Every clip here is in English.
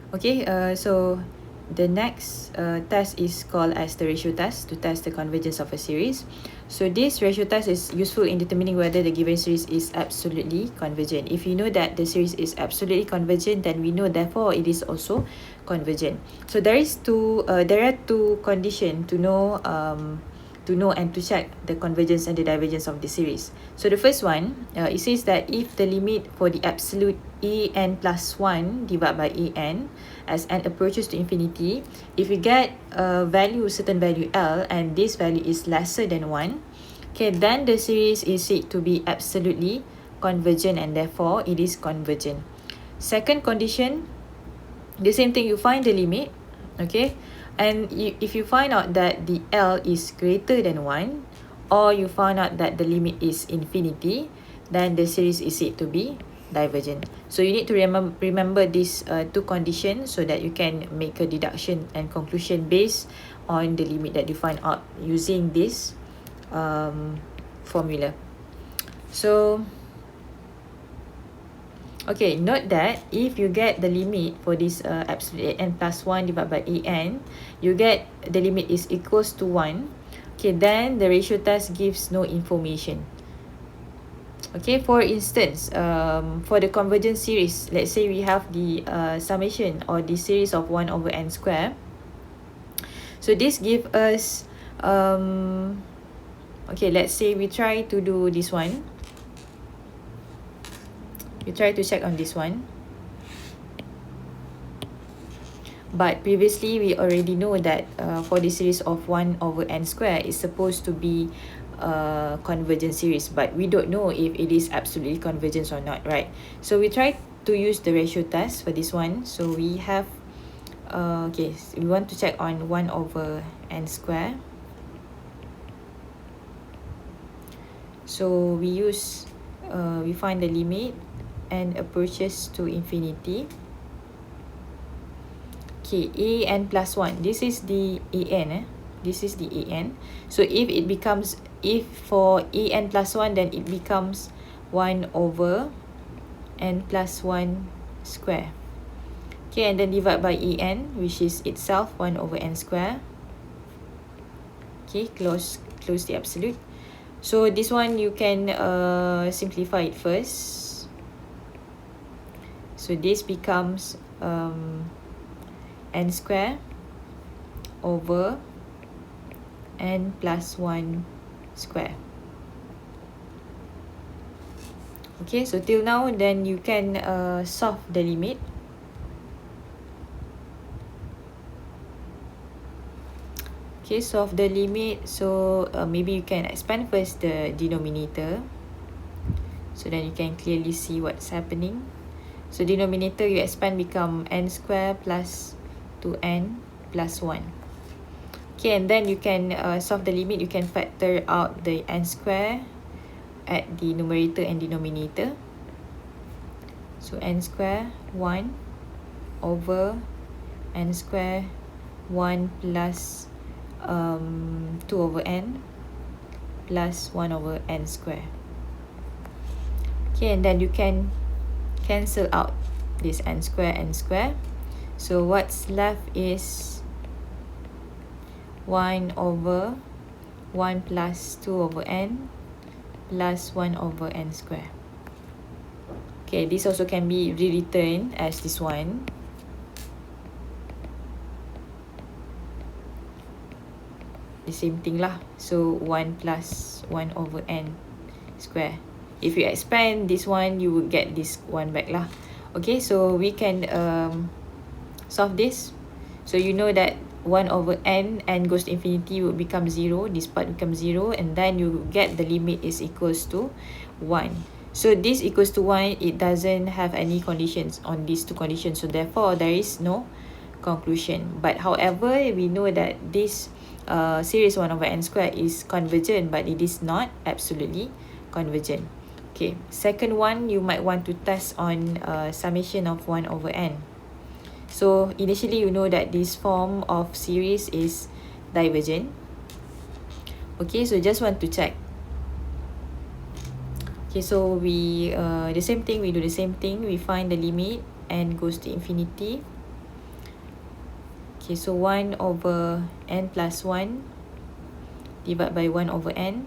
Okay, so the next test is called as the ratio test to test the convergence of a series. So this ratio test is useful in determining whether the given series is absolutely convergent. If you know that the series is absolutely convergent, then we know therefore it is also convergent. So there are two conditions to know and to check the convergence and the divergence of the series. So the first one, it says that if the limit for the absolute an plus 1 divided by an as n approaches to infinity, if we get a value, certain value L, and this value is lesser than 1, okay, then the series is said to be absolutely convergent and therefore it is convergent. Second condition, the same thing, you find the limit, okay, and if you find out that the L is greater than 1, or you find out that the limit is infinity, then the series is said to be divergent. So you need to remember these two conditions so that you can make a deduction and conclusion based on the limit that you find out using this formula. So okay, note that if you get the limit for this absolute n plus 1 divided by an, you get the limit is equals to 1. Okay, then the ratio test gives no information. Okay, for instance, for the convergence series, let's say we have the summation or the series of 1 over n square. So this gives us, okay, let's say we try to do this one. We try to check on this one. But previously, we already know that for the series of 1 over n square is supposed to be a convergent series, but we don't know if it is absolutely convergent or not, right? So we try to use the ratio test for this one. So we have, okay, so we want to check on 1 over n square. So we use, we find the limit and approaches to infinity. Okay, an plus 1. This is the an. This is the an. So if for an plus 1, then it becomes 1 over n plus 1 square. Okay, and then divide by an, which is itself 1 over n square. Okay, close the absolute. So this one you can simplify it first. So this becomes n square over n plus 1 square. Okay, so till now, then you can solve the limit. Okay, solve the limit. So maybe you can expand first the denominator, so then you can clearly see what's happening. So denominator you expand become n square plus 2n plus 1. Okay, and then you can solve the limit. You can factor out the n square at the numerator and denominator. So n square 1 over n square 1 plus 2 over n plus 1 over n square. Okay, and then you can cancel out this n square. So what's left is 1 over 1 plus 2 over n plus 1 over n square. Okay, this also can be rewritten as this one. The same thing lah. So 1 plus 1 over n square. If you expand this one, you will get this one back lah. Okay, so we can solve this. So you know that 1 over n goes to infinity will become 0. This part becomes 0, and then you get the limit is equals to 1. So this equals to 1, it doesn't have any conditions on these two conditions. So therefore, there is no conclusion. But however, we know that this series 1 over n square is convergent, but it is not absolutely convergent. Okay, second one, you might want to test on summation of 1 over n. So initially, you know that this form of series is divergent. Okay, so just want to check. Okay, so we the same thing, we do the same thing. We find the limit n goes to infinity. Okay, so 1 over n plus 1 divided by 1 over n.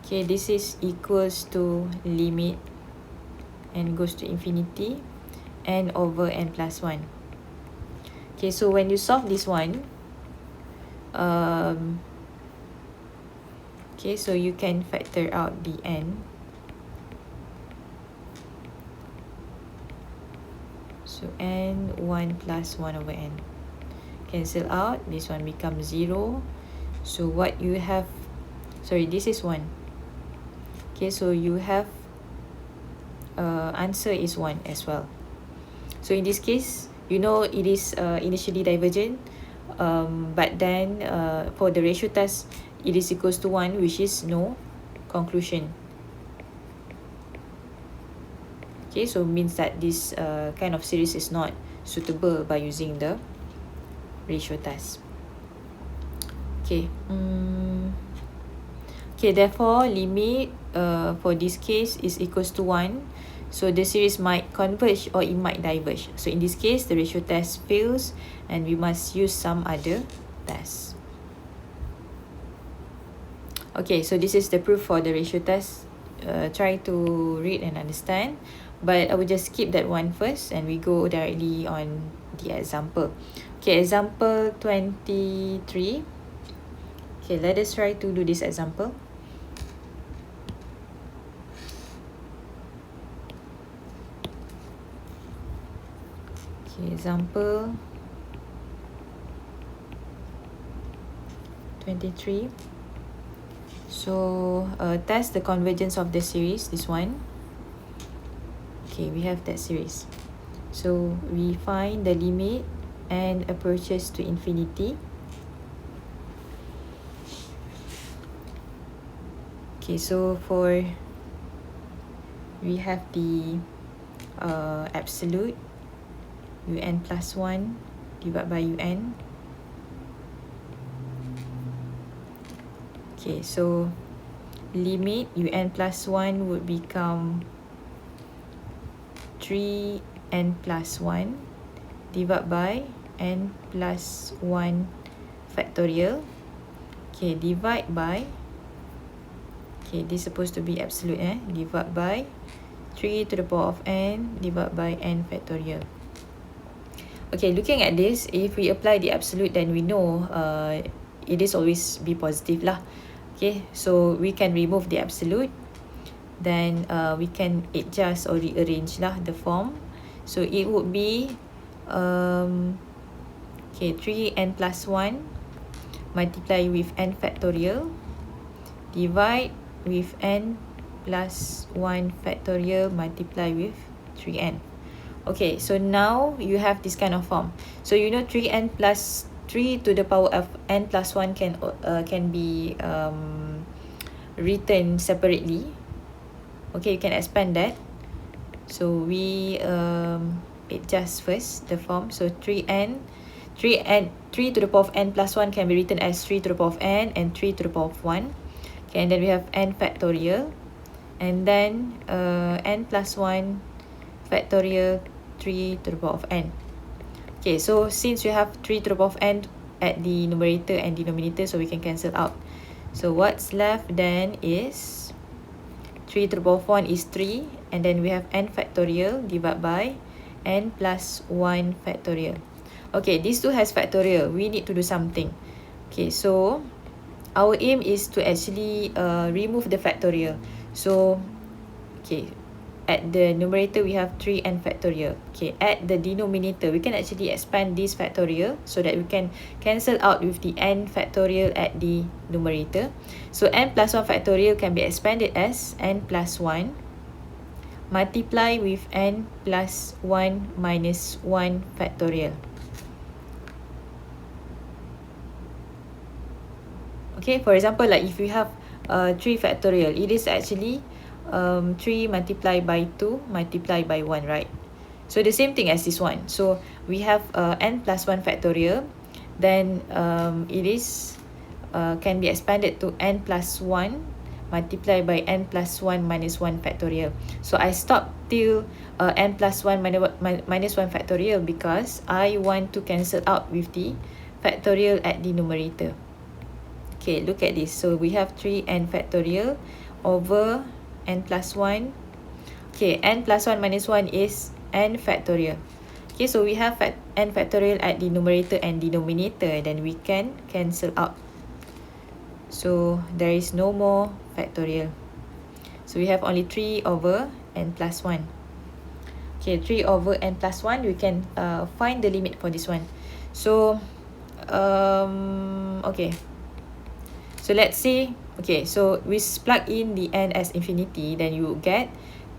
Okay, this is equals to limit n goes to infinity n over n plus 1. Okay, so when you solve this one, okay, so you can factor out the n. So n 1 plus 1 over n. Cancel out, this one becomes 0. So what you have, sorry, this is 1. Okay, so you have answer is 1 as well. So in this case, you know it is initially divergent, but then for the ratio test, it is equals to 1, which is no conclusion. Okay, so means that this kind of series is not suitable by using the ratio test. Okay. Okay, therefore limit for this case is equals to 1. So the series might converge or it might diverge. So in this case, the ratio test fails and we must use some other test. Okay, so this is the proof for the ratio test. Try to read and understand. But I will just skip that one first and we go directly on the example. Okay, example 23. Okay, let us try to do this example. Okay, example 23. So test the convergence of the series, this one. Okay, we have that series. So we find the limit and approaches to infinity. Okay, so for we have the absolute un plus 1 divided by un. Okay, so limit un plus 1 would become 3n plus 1 divided by n plus 1 factorial. Okay, divide by, okay, this is supposed to be absolute, divide by 3 to the power of n divided by n factorial. Okay, looking at this, if we apply the absolute, then we know it is always be positive lah. Okay, so we can remove the absolute. Then we can adjust or rearrange lah the form. So it would be okay, 3n plus 1 multiply with n factorial divide with n plus 1 factorial multiply with 3n. Okay, so now you have this kind of form. So you know 3n plus 3 to the power of n plus 1 can be written separately. Okay, you can expand that. So we adjust first the form. So 3 to the power of n plus 1 can be written as 3 to the power of n and 3 to the power of 1. Okay, and then we have n factorial. And then n plus 1 factorial 3 to the power of n. Okay, so since we have 3 to the power of n at the numerator and denominator, so we can cancel out. So what's left then is 3 to the power of 1 is 3, and then we have n factorial divided by n plus 1 factorial. Okay, these two has factorial. We need to do something. Okay, so our aim is to actually remove the factorial. So, okay, at the numerator we have 3n factorial. Okay, at the denominator we can actually expand this factorial so that we can cancel out with the n factorial at the numerator. So n plus 1 factorial can be expanded as n plus 1 multiply with n plus 1 minus 1 factorial. Okay, for example, like if we have 3 factorial, it is actually 3 multiplied by 2 multiplied by 1, right? So the same thing as this one. So we have n plus 1 factorial, then it is can be expanded to n plus 1 multiply by n plus 1 minus 1 factorial. So I stop till n plus 1 minus 1 factorial because I want to cancel out with the factorial at the numerator. Okay, look at this. So we have 3n factorial over n plus 1. Okay, n plus 1 minus 1 is n factorial. Okay, so we have n factorial at the numerator and denominator. Then we can cancel out. So there is no more factorial. So we have only 3 over n plus 1. Okay, 3 over n plus 1. We can find the limit for this one. So, okay. So let's say, okay, so we plug in the n as infinity, then you get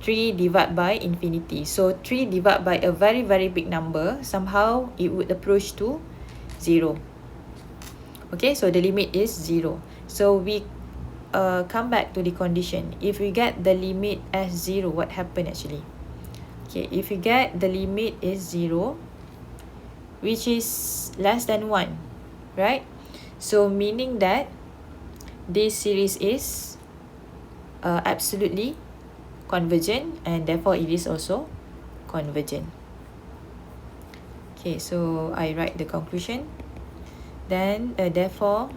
3 divided by infinity. So 3 divided by a very, very big number, somehow it would approach to 0. Okay, so the limit is 0. So we come back to the condition. If we get the limit as 0, what happened actually? Okay, if we get the limit is 0, which is less than 1, right? So meaning that this series is absolutely convergent, and therefore it is also convergent. Okay, so I write the conclusion. Then therefore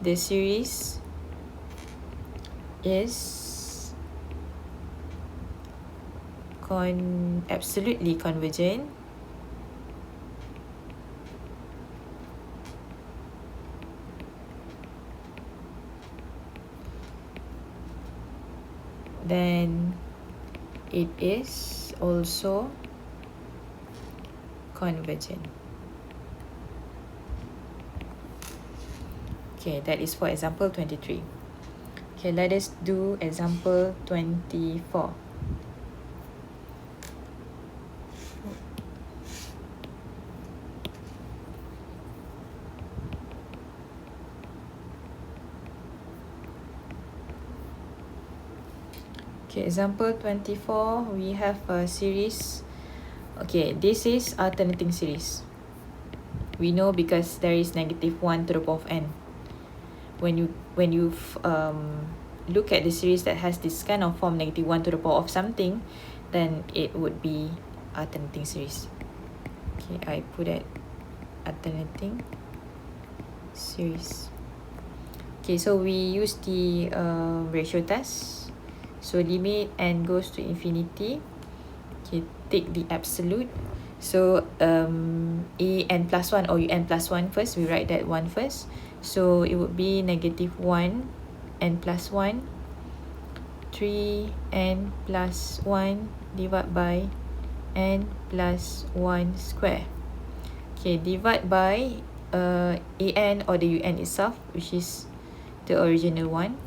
the series is absolutely convergent then it is also convergent. Okay, that is for example 23. Okay, let us do example 24. Okay, example 24, we have a series. Okay, this is alternating series. We know because there is negative 1 to the power of n. When you look at the series that has this kind of form, negative 1 to the power of something, then it would be alternating series. Okay, I put it alternating series. Okay, so we use the ratio test. So limit n goes to infinity. Okay, take the absolute. So a n plus 1 or un plus 1 first. We write that 1 first. So it would be negative 1 n plus 1 3n plus 1 divided by n plus 1 square. Okay, divide by an or the un itself, which is the original one.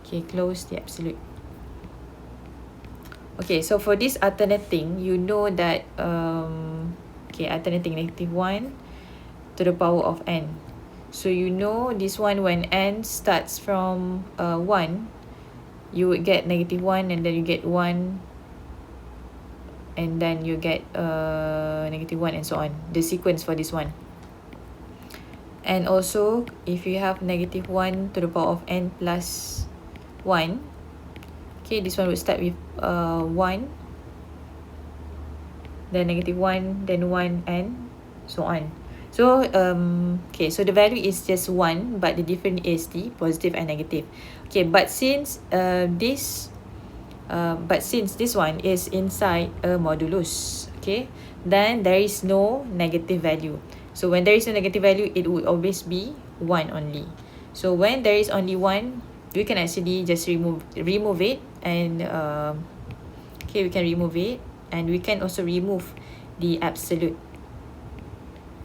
Okay, close the absolute. Okay, so for this alternating, you know that okay, alternating negative 1 to the power of n. So you know this one, when n starts from 1, you would get negative 1, and then you get 1, and then you get negative 1, and so on. The sequence for this one. And also, if you have negative 1 to the power of n plus 1, okay, this one would start with 1, then negative 1, then 1, and so on. So okay, so the value is just 1, but the difference is the positive and negative. Okay, but since this one is inside a modulus, okay, then there is no negative value. So when there is no negative value, it would always be 1 only. So when there is only 1, we can actually just remove it, and okay, we can remove it, and we can also remove the absolute.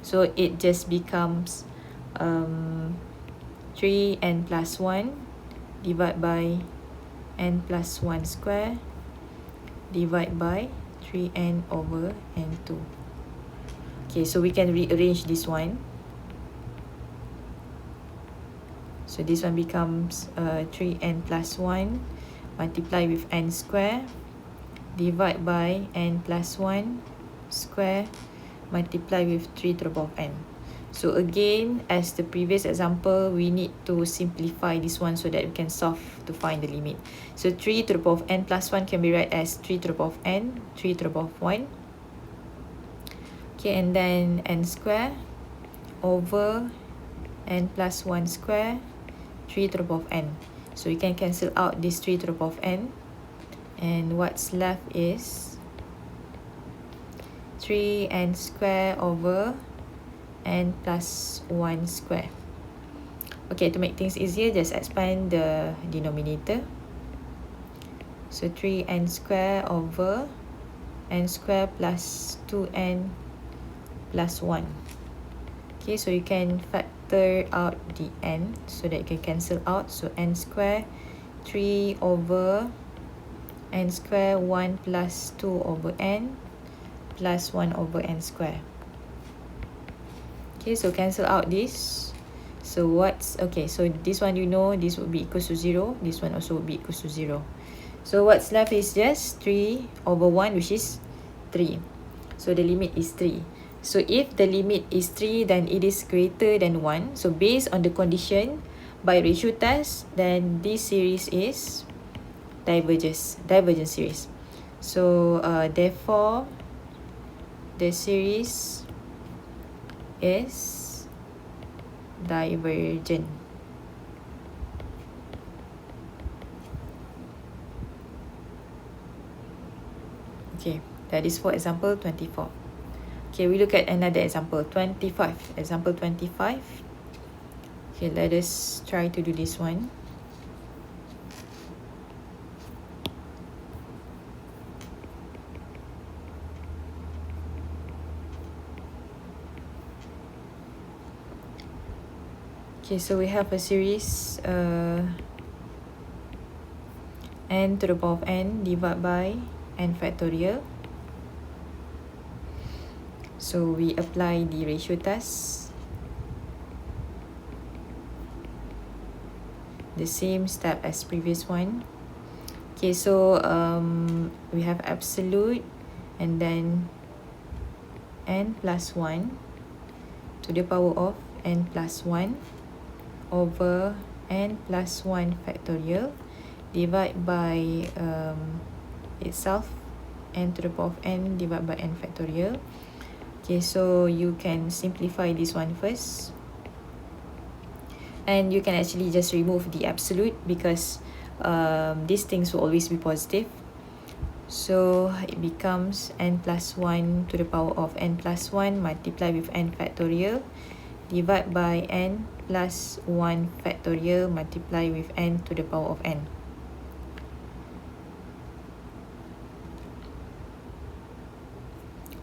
So it just becomes 3n plus 1 divided by n plus 1 square divided by 3n over n2. Okay, so we can rearrange this one. So this one becomes 3n plus 1 multiply with n square divide by n plus 1 square multiply with 3 to the power of n. So again, as the previous example, we need to simplify this one so that we can solve to find the limit. So 3 to the power of n plus 1 can be read as 3 to the power of n, 3 to the power of 1. Okay, and then n square over n plus 1 square, 3 to the power of n. So we can cancel out this 3 to the power of n. And what's left is 3n square over n plus 1 square. Okay, to make things easier, just expand the denominator. So 3n square over n square plus 2n plus 1. Okay, so you can factor out the n so that you can cancel out. So n square 3 over n square 1 plus 2 over n plus 1 over n square. Okay, so cancel out this. So what's, okay, so this one you know, this would be equals to 0. This one also would be equals to 0. So what's left is just 3 over 1, which is 3. So the limit is 3. So if the limit is 3, then it is greater than 1. So based on the condition by ratio test, then this series is divergent series. So therefore, the series is divergent. Okay, that is for example 24. Okay, we look at another example, 25. Example 25. Okay, let us try to do this one. Okay, so we have a series n to the power of n divided by n factorial. So we apply the ratio test. The same step as previous one. Okay, so we have absolute and then n plus 1 to the power of n plus 1 over n plus 1 factorial divided by itself, n to the power of n divided by n factorial. Okay, so you can simplify this one first. And you can actually just remove the absolute because these things will always be positive. So it becomes n plus 1 to the power of n plus 1 multiplied with n factorial divided by n plus 1 factorial multiplied with n to the power of n.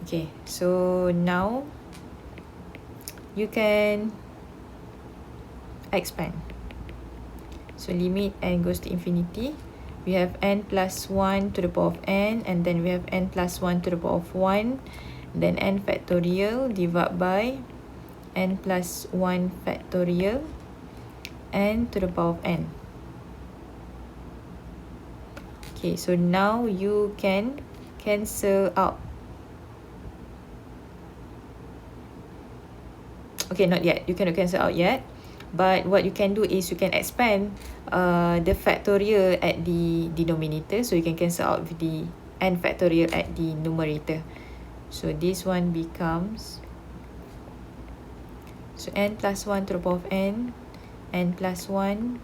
Okay, so now you can expand. So limit n goes to infinity. We have n plus 1 to the power of n, and then we have n plus 1 to the power of 1, then n factorial divided by n plus 1 factorial n to the power of n. Okay, so now you can cancel out. Okay, not yet. You cannot cancel out yet. But what you can do is you can expand the factorial at the denominator. So you can cancel out with the n factorial at the numerator. So this one becomes, so n plus 1 to the power of n plus 1,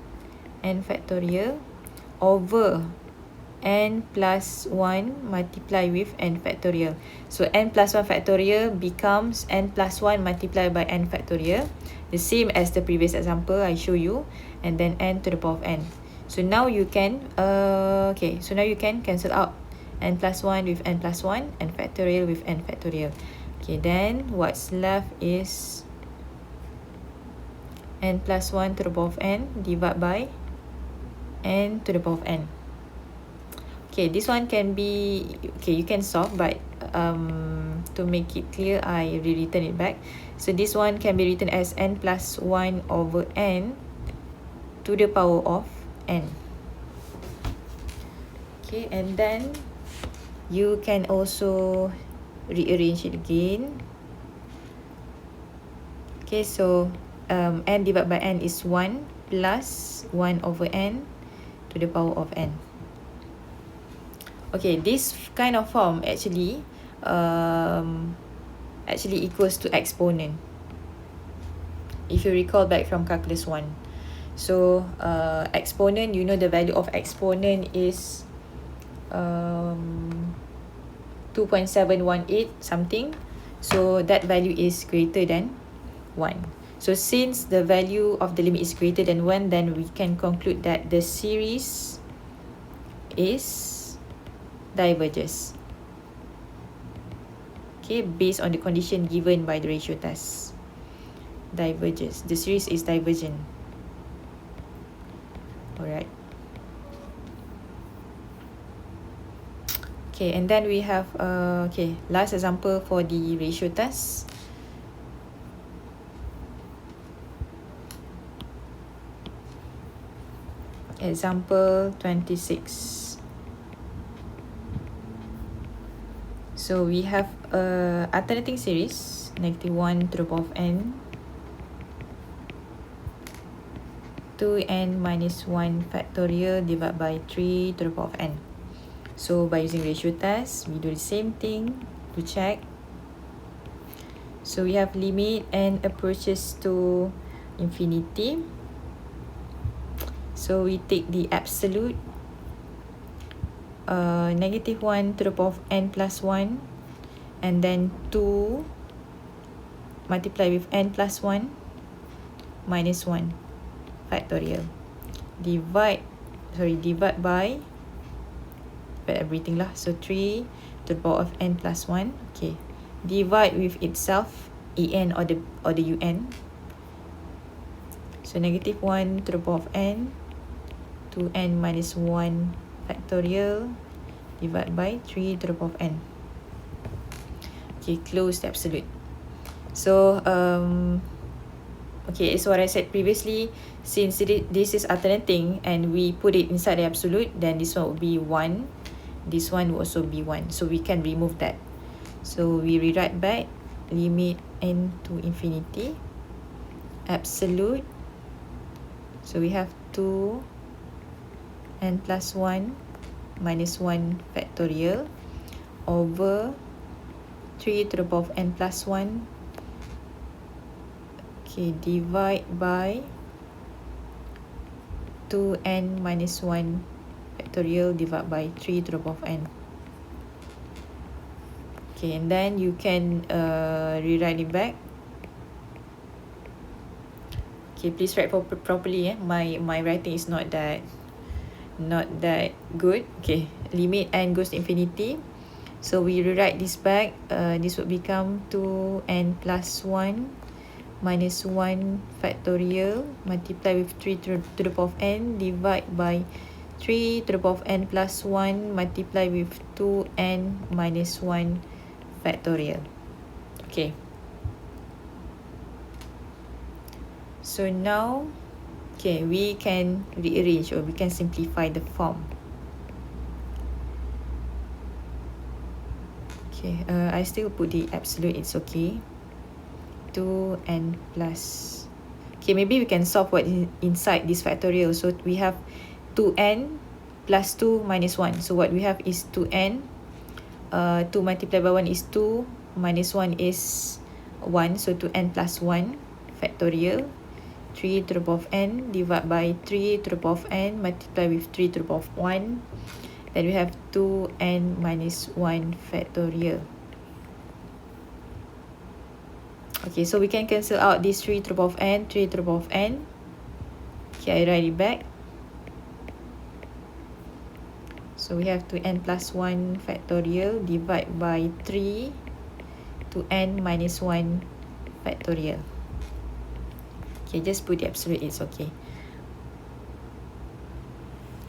n factorial over n plus 1 multiply with n factorial. So n plus 1 factorial becomes n plus 1 multiplied by n factorial, the same as the previous example I show you, and then n to the power of n. So now you can okay, so now you can cancel out n plus 1 with n plus 1, n factorial with n factorial. Okay, then what's left is n plus 1 to the power of n divided by n to the power of n. Okay, this one can be, okay, you can solve, but to make it clear, I rewritten it back. So this one can be written as n plus 1 over n to the power of n. Okay, and then you can also rearrange it again. Okay, so n divided by n is 1 plus 1 over n to the power of n. Okay, this kind of form actually equals to exponent, if you recall back from calculus 1. So exponent, you know the value of exponent is 2.718 something. So that value is greater than 1. So since the value of the limit is greater than 1, then we can conclude that the series is diverges. Okay, based on the condition given by the ratio test. Diverges. The series is divergent. Alright. Okay, and then we have last example for the ratio test. Example 26. So we have a alternating series, -1 to the power of n, 2n minus 1 factorial divided by 3 to the power of n. So by using ratio test, we do the same thing to check. So we have limit n approaches to infinity. So we take the absolute, -1 to the power of n plus 1, and then 2 multiply with n plus 1 minus 1 factorial. Divide by everything lah. So 3 to the power of n plus 1. Okay. Divide with itself, en or the un. So -1 to the power of n, 2n minus 1 factorial divided by 3 to the power of n. Okay, close the absolute. So okay, so what I said previously, since this is alternating and we put it inside the absolute, then this one would be 1. This one will also be 1. So we can remove that. So we rewrite back limit n to infinity, absolute. So we have 2n plus 1 minus 1 factorial over 3 to the power of n plus 1. Okay, divide by 2n minus 1 factorial divided by 3 to the power of n. Okay, and then you can rewrite it back. Okay, please write properly. My writing is not that good. Okay, limit n goes to infinity. So we rewrite this back. This would become 2n plus 1 minus 1 factorial multiply with 3 to the power of n, divide by 3 to the power of n plus 1 multiply with 2n minus 1 factorial. Okay. So now, okay, we can rearrange or we can simplify the form. Okay, I still put the absolute, it's okay. 2n plus, okay, maybe we can solve what is inside this factorial. So we have 2n plus 2 minus 1. So what we have is 2n, 2 multiplied by 1 is 2, minus 1 is 1, so 2n plus 1 factorial, 3 to the power of n divided by 3 to the power of n multiply with 3 to the power of 1. Then we have 2n minus 1 factorial. Okay, so we can cancel out this 3 to the power of n, 3 to the power of n. Okay, I write it back. So we have 2n plus 1 factorial divided by 3 to n minus 1 factorial. Okay, just put the absolute, it's okay.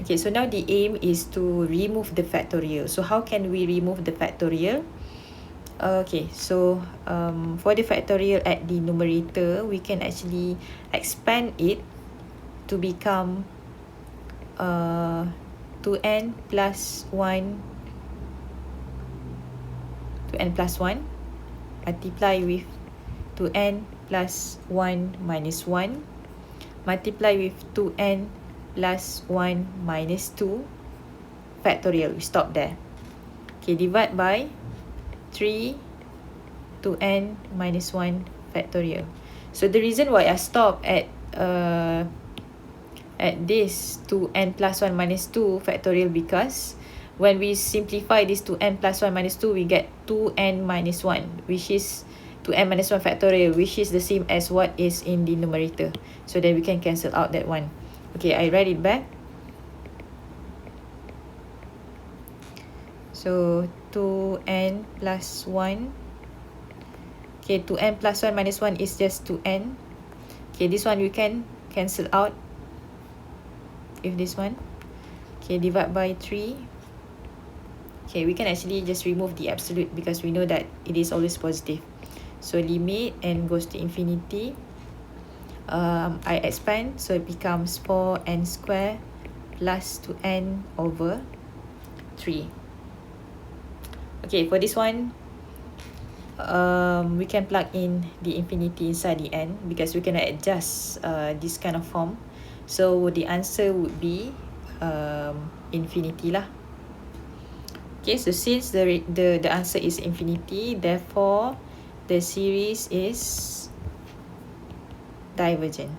Okay, so now the aim is to remove the factorial. So how can we remove the factorial? Okay, so for the factorial at the numerator, we can actually expand it to become 2n plus 1 multiply with 2n plus 1 minus 1 multiply with 2n plus 1 minus 2 factorial. We stop there. Okay, divide by 3 2n minus 1 factorial. So the reason why I stop at this 2n plus 1 minus 2 factorial, because when we simplify this 2n plus 1 minus 2, we get 2n minus 1, which is 2n minus 1 factorial, which is the same as what is in the numerator. So then we can cancel out that one. Okay, I write it back. So 2n plus 1. Okay, 2n plus 1 minus 1 is just 2n. Okay, this one we can cancel out with this one. Okay, divide by 3. Okay, we can actually just remove the absolute because we know that it is always positive. So limit n goes to infinity. I expand, so it becomes 4n square plus 2n over 3. Okay, for this one, we can plug in the infinity inside the n because we can adjust this kind of form. So the answer would be infinity lah. Okay, so since the answer is infinity, therefore the series is divergent.